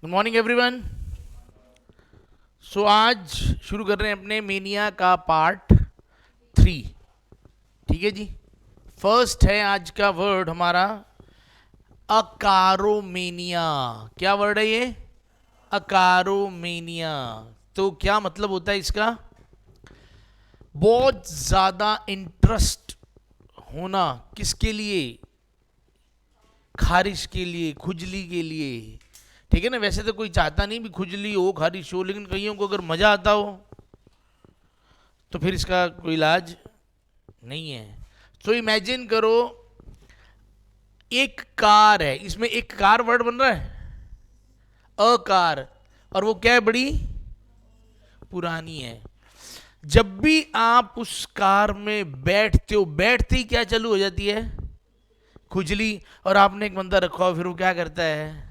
Good morning everyone. सो आज शुरू कर रहे हैं अपने मेनिया का पार्ट 3। ठीक है जी। फर्स्ट है आज का वर्ड हमारा अकारोमेनिया। क्या वर्ड है ये? अकारोमेनिया। तो क्या मतलब होता है इसका? बहुत ज़्यादा इंटरेस्ट होना किसके लिए? खारिश के लिए, खुजली के लिए। ठीक है ना। वैसे तो कोई चाहता नहीं भी खुजली हो, खारिश हो, लेकिन कईयों को अगर मजा आता हो तो फिर इसका कोई इलाज नहीं है। तो इमेजिन करो एक कार है, इसमें एक कार वर्ड बन रहा है, अ कार, और वो क्या है? बड़ी पुरानी है। जब भी आप उस कार में बैठते हो, बैठते ही क्या चालू हो जाती है? खुजली। और आपने एक बंदा रखा हो, फिर वो क्या करता है?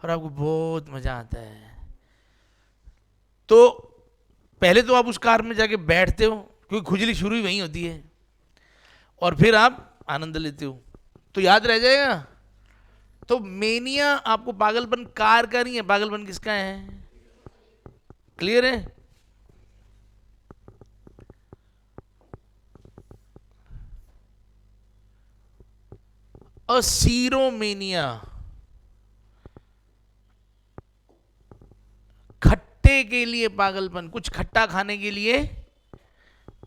और आपको बहुत मजा आता है। तो पहले तो आप उस कार में जाके बैठते हो क्योंकि खुजली शुरू ही वहीं होती है, और फिर आप आनंद लेते हो, तो याद रह जाएगा। तो मेनिया आपको पागलपन कार का नहीं है, पागलपन किसका है? क्लियर है? असीरोमेनिया खट्टे के लिए पागलपन, कुछ खट्टा खाने के लिए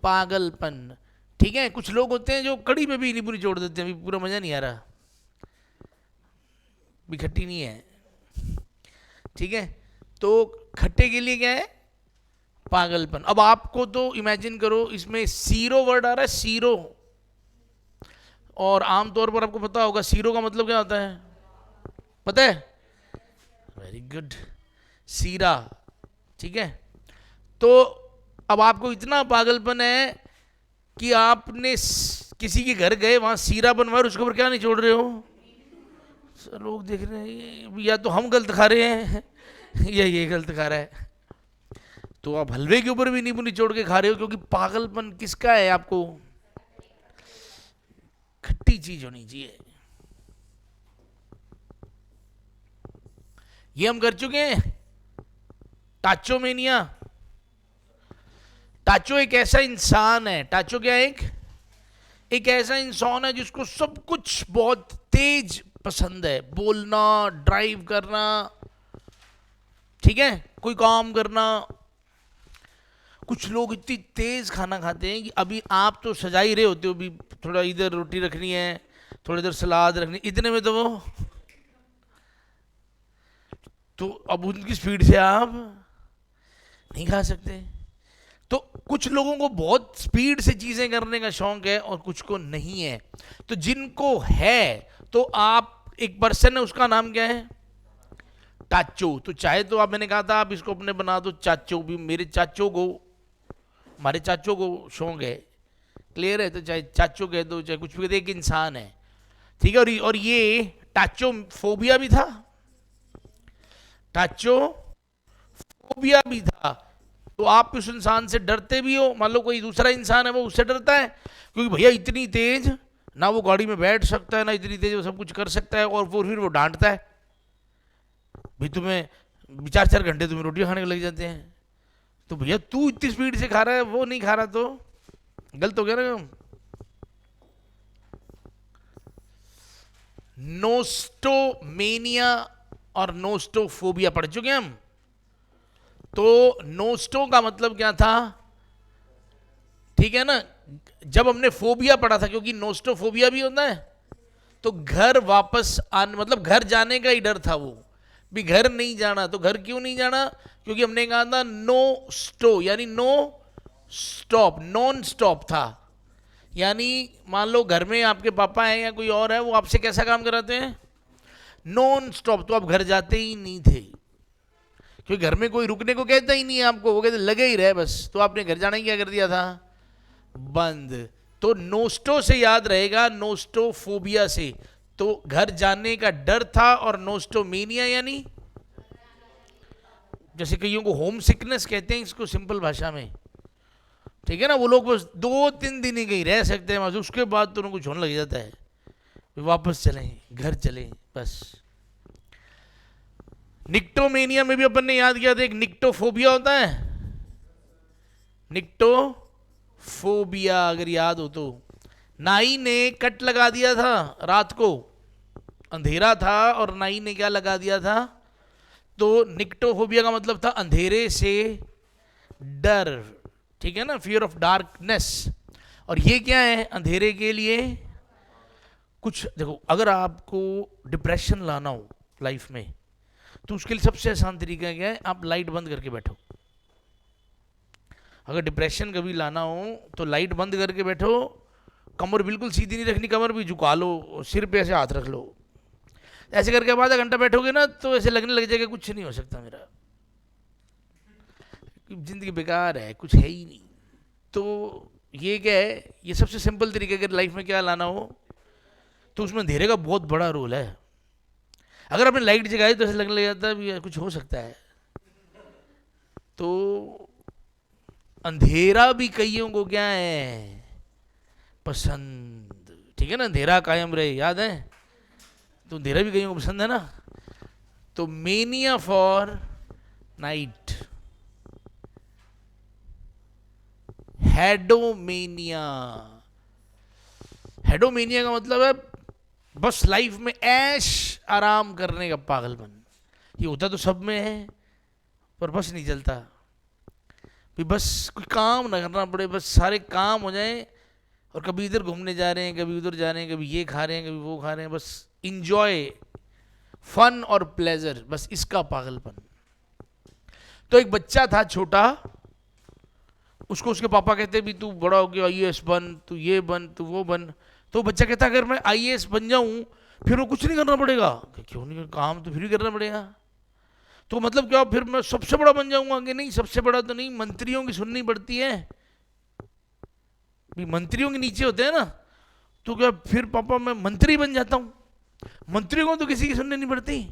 पागलपन। ठीक है। कुछ लोग होते हैं जो कड़ी में भी नींबू निचोड़ देते हैं, पूरा मजा नहीं आ रहा, भी खट्टी नहीं है। ठीक है। तो खट्टे के लिए क्या है? पागलपन। अब आपको तो इमेजिन करो, इसमें सीरो वर्ड आ रहा है, सीरो। और आमतौर पर आपको पता होगा सीरो का मतलब क्या होता है? पता है? Very good. सीरा। ठीक है। तो अब आपको इतना पागलपन है कि आपने किसी के घर गए, वहां सीरा बनवाया, उसके ऊपर क्या नहीं छोड़ रहे हो? लोग देख रहे हैं, या तो हम गलत खा रहे हैं या ये गलत खा रहा है। तो आप हलवे के ऊपर भी नींबू निचोड़ के खा रहे हो, क्योंकि पागलपन किसका है? आपको खट्टी चीज होनी चाहिए। ये हम कर चुके हैं। टाचोमेनिया। टाचो एक ऐसा इंसान है, टाचो क्या है? एक ऐसा इंसान है जिसको सब कुछ बहुत तेज पसंद है, बोलना, ड्राइव करना, ठीक है, कोई काम करना। कुछ लोग इतनी तेज खाना खाते हैं कि अभी आप तो सजा ही रहे होते हो, भी थोड़ा इधर रोटी रखनी है, थोड़ा इधर सलाद रखनी, इतने में तो वो, तो अब उनकी स्पीड से आप नहीं खा सकते। तो कुछ लोगों को बहुत स्पीड से चीजें करने का शौक है और कुछ को नहीं है। तो जिनको है, तो आप, एक पर्सन है, उसका नाम क्या है? टाचो। तो चाहे तो आप, मैंने कहा था आप इसको अपने बना दो चाचो भी, मेरे चाचो को, हमारे चाचो को शौक है। क्लियर है? तो चाहे चाचो कह दो, चाहे कुछ भी कह दो, एक इंसान है। ठीक है। और ये टाचो फोबिया भी था, टाचो फोबिया भी था। तो आप उस इंसान से डरते भी हो। मान लो कोई दूसरा इंसान है, वो उससे डरता है, क्योंकि भैया इतनी तेज ना वो गाड़ी में बैठ सकता है, ना इतनी तेज वो सब कुछ कर सकता है, और फिर वो डांटता है, भाई तुम्हें 4-4 घंटे तुम्हें रोटियां खाने को लग जाते हैं, तो भैया तू इतनी स्पीड से खा रहा है, वो नहीं खा रहा, तो गलत हो गया ना। नोस्टोमेनिया और नोस्टोफोबिया पढ़ चुके हम। तो नोस्टो का मतलब क्या था? ठीक है ना। जब हमने फोबिया पढ़ा था, क्योंकि नोस्टोफोबिया भी होता है, तो घर वापस आने, मतलब घर जाने का ही डर था वो, भी घर नहीं जाना। तो घर क्यों नहीं जाना? क्योंकि हमने कहा था नो स्टो, यानी नो स्टॉप, नॉन स्टॉप था। यानी मान लो घर में आपके पापा हैं या कोई और है, वो आपसे कैसा काम कराते हैं? Non stop. तो आप घर जाते ही नहीं थे, क्योंकि घर में कोई रुकने को कहता ही नहीं है आपको, वो कहते लगे ही रहे बस। तो आपने घर जाना ही क्या कर दिया था? बंद। तो नोस्टो से याद रहेगा, नोस्टोफोबिया से तो घर जाने का डर था, और नोस्टोमेनिया यानी, जैसे कईयों को होम सिकनेस कहते हैं इसको सिंपल भाषा में। ठीक है ना। वो लोग बस 2-3 दिन ही कहीं रह सकते हैं, बस उसके बाद तो उनको होने लग जाता है, वापस चलें, घर चलें बस। निक्टोमेनिया में भी अपन ने याद किया था, एक निक्टोफोबिया होता है, निक्टोफोबिया अगर याद हो तो। नाई ने कट लगा दिया था रात को, अंधेरा था और नाई ने क्या लगा दिया था, तो निक्टोफोबिया का मतलब था अंधेरे से डर, ठीक है ना, फियर ऑफ डार्कनेस। और ये क्या है, अंधेरे के लिए कुछ देखो, अगर आपको डिप्रेशन लाना हो लाइफ में तो उसके लिए सबसे आसान तरीका क्या है, आप लाइट बंद करके बैठो। अगर डिप्रेशन कभी लाना हो तो लाइट बंद करके बैठो, कमर बिल्कुल सीधी नहीं रखनी, कमर भी झुका लो, सिर पे ऐसे हाथ रख लो, ऐसे करके आप आधा घंटा बैठोगे ना तो ऐसे लगने लग जाएगा कुछ नहीं हो सकता मेरा, जिंदगी बेकार है, कुछ है ही नहीं। तो ये क्या है, ये सबसे सिंपल तरीका, अगर लाइफ में क्या लाना हो तो उसमें अंधेरे का बहुत बड़ा रोल है। अगर आपने लाइट जगाई तो ऐसे लगने लग जाता है भी कुछ हो सकता है। तो अंधेरा भी कईयों को क्या है, पसंद, ठीक है ना, अंधेरा कायम रहे, याद है, तो अंधेरा भी कईयों को पसंद है ना। तो मेनिया फॉर नाइट, हेडोमेनिया, हेडोमेनिया का मतलब है बस लाइफ में ऐश आराम करने का पागलपन। ये होता तो सब में है पर बस नहीं चलता भी, बस कोई काम ना करना पड़े, बस सारे काम हो जाएं, और कभी इधर घूमने जा रहे हैं, कभी उधर जा रहे हैं, कभी ये खा रहे हैं, कभी वो खा रहे हैं, बस इंजॉय, फन और प्लेजर, बस इसका पागलपन। तो एक बच्चा था छोटा, उसको उसके पापा कहते भी तू बड़ा हो गया आईएएस बन, तू ये बन, तू वो बन। तो बच्चा कहता अगर मैं आईएएस बन जाऊं फिर वो कुछ नहीं करना पड़ेगा। क्यों नहीं, काम तो फिर भी करना पड़ेगा। तो मतलब क्या, फिर मैं सबसे बड़ा बन जाऊंगा? कि नहीं, सबसे बड़ा तो नहीं, मंत्रियों की सुननी पड़ती है, भी मंत्रियों के नीचे होते हैं ना। तो क्या फिर पापा मैं मंत्री बन जाता हूँ? मंत्रियों को तो किसी की सुननी नहीं पड़ती।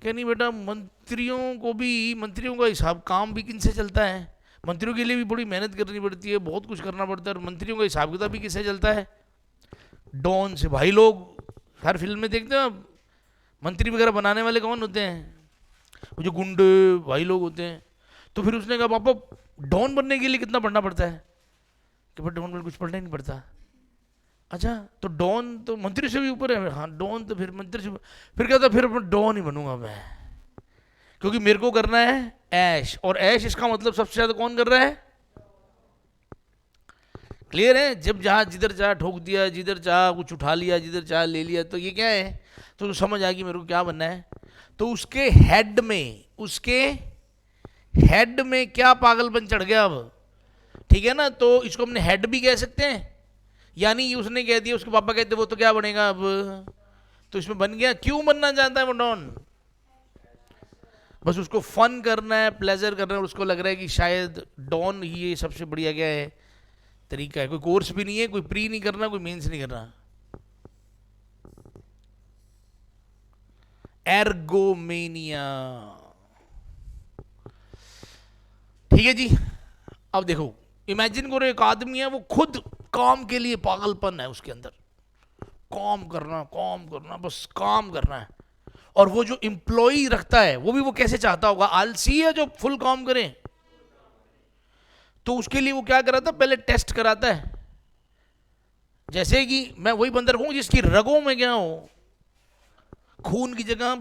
क्या नहीं बेटा, मंत्रियों को भी, मंत्रियों का हिसाब काम भी किन से चलता है, मंत्रियों के लिए भी बड़ी मेहनत करनी पड़ती है, बहुत कुछ करना पड़ता है, और मंत्रियों का हिसाब किताब भी किससे चलता है, डॉन से। भाई लोग हर फिल्म में देखते हैं, मंत्री वगैरह बनाने वाले कौन होते हैं, वो जो गुंडे भाई लोग होते हैं। तो फिर उसने कहा पापा डॉन बनने के लिए कितना पढ़ना पड़ता है? कि भाई डॉन बनने कुछ पढ़ना ही नहीं पड़ता। अच्छा, तो डॉन तो मंत्री से भी ऊपर है? हाँ, डॉन तो फिर मंत्री से। फिर कहता फिर डॉन ही बनूंगा मैं, क्योंकि मेरे को करना है ऐश, और ऐश इसका मतलब सबसे ज्यादा कौन कर रहा है? क्लियर है? जब जहाँ जिधर चाह ठोक दिया, जिधर चाह कुछ उठा लिया, जिधर चाह ले लिया, तो ये क्या है? तो समझ आ गई मेरे को क्या बनना है। तो उसके हेड में, उसके हेड में क्या पागलपन चढ़ गया अब, ठीक है ना। तो इसको हमने हेड भी कह सकते हैं, यानी उसने कह दिया, उसके पापा कहते वो तो क्या बनेगा अब, तो इसमें बन गया। क्यों बनना चाहता है वो डॉन? बस उसको फन करना है, प्लेजर करना है, और उसको लग रहा है कि शायद डॉन ही ये सबसे बढ़िया क्या है तरीका है। कोई कोर्स भी नहीं है, कोई प्री नहीं करना, कोई मेंस नहीं करना। एर्गोमेनिया, ठीक है जी। अब देखो, इमेजिन करो एक आदमी है, वो खुद काम के लिए पागलपन है उसके अंदर, काम करना, काम करना, बस काम करना है। और वो जो एम्प्लॉई रखता है वो भी वो कैसे चाहता होगा, आलसी है जो फुल काम करे। तो उसके लिए वो क्या कराता है, पहले टेस्ट कराता है। जैसे कि मैं वही बंदर हूं जिसकी रगों में क्या हो, खून की जगह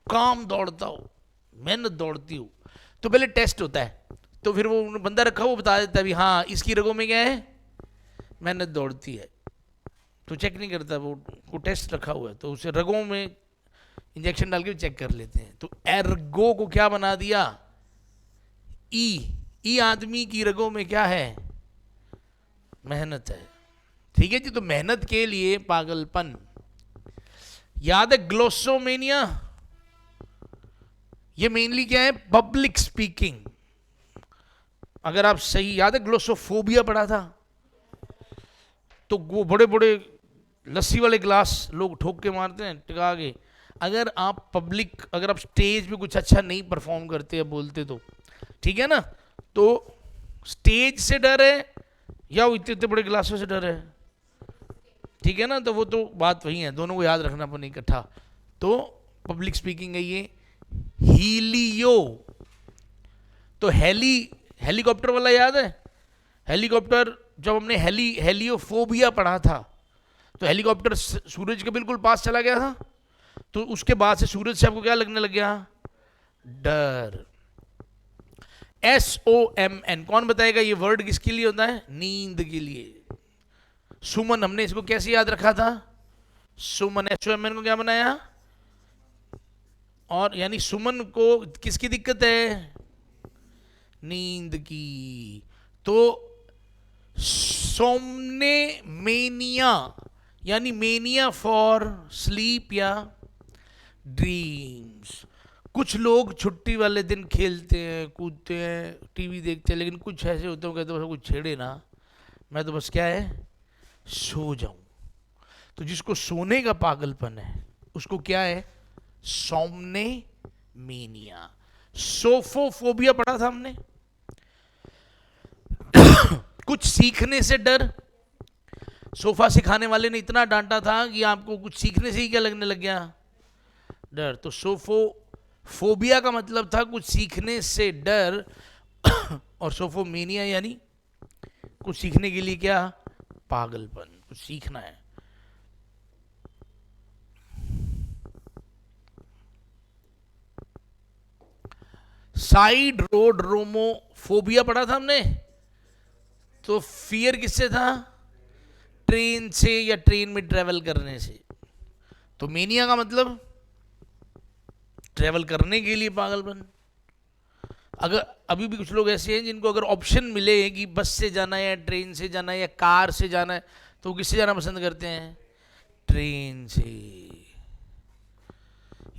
काम दौड़ता हो, मेहनत दौड़ती हो। तो पहले टेस्ट होता है, तो फिर वो बंदा रखा वो बता देता है भी हाँ इसकी रगों में क्या है, मेहनत दौड़ती है। तो चेक नहीं करता, वो टेस्ट रखा हुआ है, तो उसे रगों में इंजेक्शन डाल के चेक कर लेते हैं। तो एर्गो को क्या बना दिया, ई आदमी की रगों में क्या है, मेहनत है। ठीक है जी। तो मेहनत के लिए पागलपन। याद है ग्लोसोमेनिया, ये मेनली क्या है, पब्लिक स्पीकिंग। अगर आप सही याद है, ग्लोसोफोबिया पढ़ा था, तो वो बड़े बड़े लस्सी वाले ग्लास लोग ठोक के मारते हैं टिका के। अगर आप पब्लिक, अगर आप स्टेज पे कुछ अच्छा नहीं परफॉर्म करते या बोलते तो ठीक है ना, तो स्टेज से डर है या वो इतने इतने बड़े ग्लासों से डर है, ठीक है ना। तो वो तो बात वही है, दोनों को याद रखना अपन इकट्ठा। तो पब्लिक स्पीकिंग है ये, हीलियो, तो हेलीकॉप्टर वाला याद है? हेलीकॉप्टर, जब हमने हेलियोफोबिया पढ़ा था तो हेलीकॉप्टर सूरज के बिल्कुल पास चला गया था, तो उसके बाद से सूरज से आपको क्या लगने लग गया? डर। SOMN, कौन बताएगा ये वर्ड किसके लिए होता है? नींद के लिए। सुमन, हमने इसको कैसे याद रखा था? सुमन, SOMN को क्या बनाया? और यानी सुमन को किसकी दिक्कत है? नींद की। तो सोमने मेनिया, यानी मेनिया फॉर स्लीप या ड्रीम्स। कुछ लोग छुट्टी वाले दिन खेलते हैं, कूदते हैं, टीवी देखते हैं, लेकिन कुछ ऐसे होते हैं कहते हैं कुछ छेड़े ना, मैं तो बस क्या है, सो जाऊं। तो जिसको सोने का पागलपन है उसको क्या है? सोमने मेनिया। सोफोफोबिया पढ़ा था हमने। कुछ सीखने से डर। सोफा सिखाने वाले ने इतना डांटा था कि आपको कुछ सीखने से ही क्या लगने लग गया? डर। तो सोफोफोबिया का मतलब था कुछ सीखने से डर, और सोफोमेनिया यानी कुछ सीखने के लिए क्या? पागलपन, कुछ सीखना है। साइड रोड रोमोफोबिया पढ़ा था हमने। तो फियर किससे था? ट्रेन से या ट्रेन में ट्रेवल करने से। तो मेनिया का मतलब ट्रेवल करने के लिए पागलपन। अगर अभी भी कुछ लोग ऐसे हैं जिनको अगर ऑप्शन मिले कि बस से जाना है या ट्रेन से जाना है या कार से जाना है, तो किससे जाना पसंद करते हैं? ट्रेन से।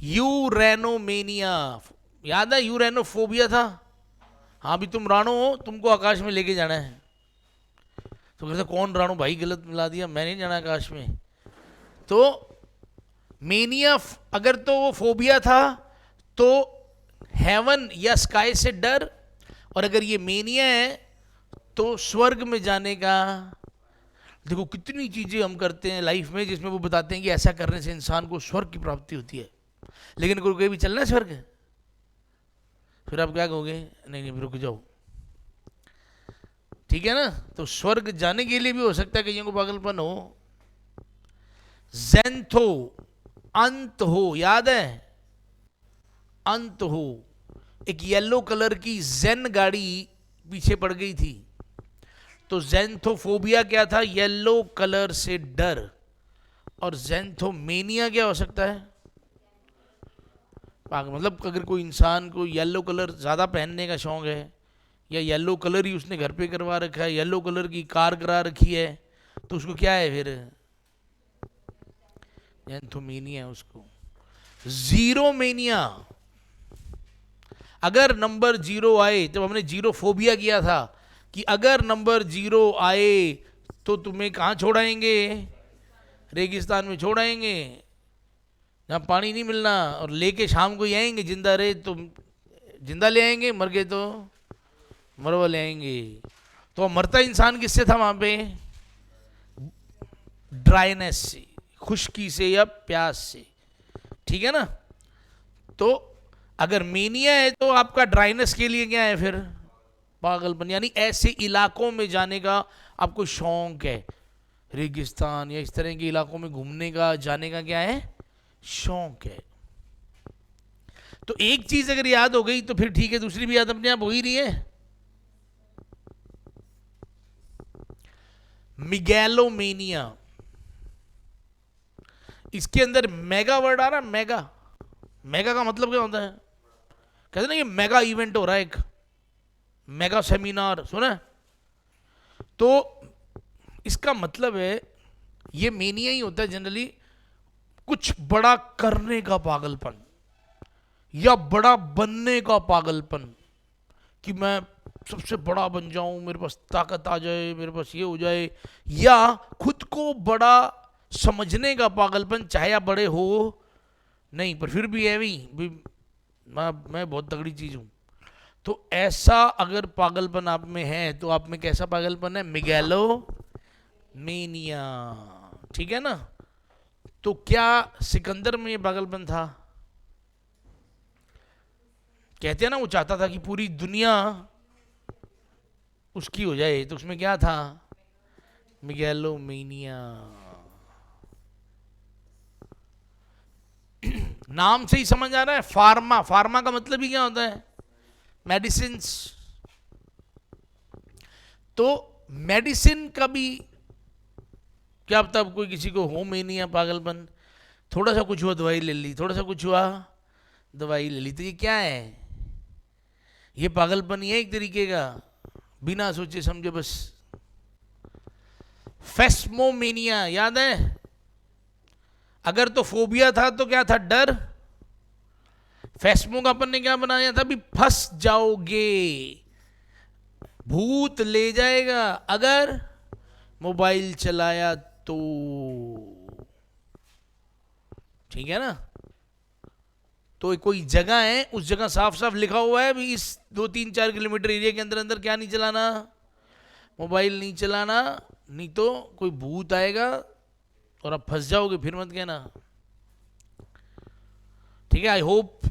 यूरेनोमेनिया, याद है? यूरेनोफोबिया था। हाँ भी तुम राणो हो, तुमको आकाश में लेके जाना है। तो कहते कौन राणो भाई, गलत मिला दिया, मैं नहीं जाना आकाश में। तो मेनिया अगर तो वो फोबिया था तो हेवन या स्काई से डर, और अगर ये मेनिया है तो स्वर्ग में जाने का। देखो कितनी चीजें हम करते हैं लाइफ में जिसमें वो बताते हैं कि ऐसा करने से इंसान को स्वर्ग की प्राप्ति होती है, लेकिन कोई कहीं भी चलना है स्वर्ग, फिर आप क्या कहोगे? नहीं नहीं रुक जाओ, ठीक है ना। तो स्वर्ग जाने के लिए भी हो सकता है कईयों को पागलपन हो। ज़ेंथो, अंत हो, याद है? अंत हो। एक येलो कलर की जेन गाड़ी पीछे पड़ गई थी, तो ज़ेंथोफोबिया क्या था? येलो कलर से डर। और ज़ेंथोमेनिया क्या हो सकता है? मतलब अगर कोई इंसान को येलो कलर ज़्यादा पहनने का शौक है, या येलो कलर ही उसने घर पे करवा रखा है, येलो कलर की कार करा रखी है, तो उसको क्या है फिर? ज़ेंथोमेनिया उसको। जीरोमेनिया, अगर नंबर 0 आए, जब हमने जीरो फोबिया किया था कि अगर नंबर 0 आए तो तुम्हें कहाँ छोड़ाएंगे? रेगिस्तान में छोड़ाएंगे जहाँ पानी नहीं मिलना, और लेके शाम को ही आएंगे। जिंदा रहे तो जिंदा ले आएंगे, मर गए तो मरवा ले आएंगे। तो मरता इंसान किससे था वहां पे? ड्राइनेस से, खुश्की से या प्यास से, ठीक है ना। तो अगर मेनिया है तो आपका ड्राइनेस के लिए क्या है फिर? पागलपन, यानी ऐसे इलाकों में जाने का आपको शौक है, रेगिस्तान या इस तरह के इलाकों में घूमने का, जाने का क्या है? शौक है। तो एक चीज अगर याद हो गई तो फिर ठीक है, दूसरी भी याद अपने आप हो ही रही है। मिगैलोमेनिया, इसके अंदर मेगा वर्ड आ रहा है। मेगा, मेगा का मतलब क्या होता है? कहते ना ये मेगा इवेंट हो रहा है, एक मेगा सेमिनार, सुना? तो इसका मतलब है ये मेनिया ही होता है जनरली, कुछ बड़ा करने का पागलपन या बड़ा बनने का पागलपन, कि मैं सबसे बड़ा बन जाऊं, मेरे पास ताकत आ जाए, मेरे पास ये हो जाए, या खुद को बड़ा समझने का पागलपन, चाहे आप बड़े हो नहीं पर फिर भी है भी मैं बहुत तगड़ी चीज हूं। तो ऐसा अगर पागलपन आप में है तो आप में कैसा पागलपन है? मिगैलो मेनिया, ठीक है ना। तो क्या सिकंदर में ये पागलपन था? कहते हैं ना वो चाहता था कि पूरी दुनिया उसकी हो जाए, तो उसमें क्या था, मेगालोमेनिया। नाम से ही समझ आ रहा है, फार्मा, फार्मा का मतलब ही क्या होता है, मेडिसिन। तो मेडिसिन का भी क्या पता, कोई किसी को हो मेनिया, पागलपन, थोड़ा सा कुछ हुआ दवाई ले ली, थोड़ा सा कुछ हुआ दवाई ले ली, तो ये क्या है, ये पागलपन ही है एक तरीके का, बिना सोचे समझे बस। फेस्मोमेनिया याद है, अगर तो फोबिया था तो क्या था, डर। फेस्मो का अपन ने क्या बनाया था, भी फंस जाओगे, भूत ले जाएगा अगर मोबाइल चलाया तो, ठीक है ना। तो कोई जगह है, उस जगह साफ साफ लिखा हुआ है भी इस 2-3-4 किलोमीटर एरिया के अंदर अंदर क्या नहीं चलाना, मोबाइल नहीं चलाना, नहीं तो कोई भूत आएगा और आप फंस जाओगे, फिर मत कहना। ठीक है, I hope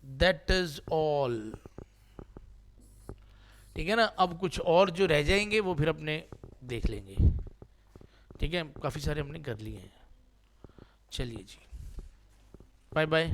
that is all. ठीक है ना, अब कुछ और जो रह जाएंगे वो फिर अपने देख लेंगे। ठीक है, काफ़ी सारे हमने कर लिए हैं। चलिए जी, बाय बाय।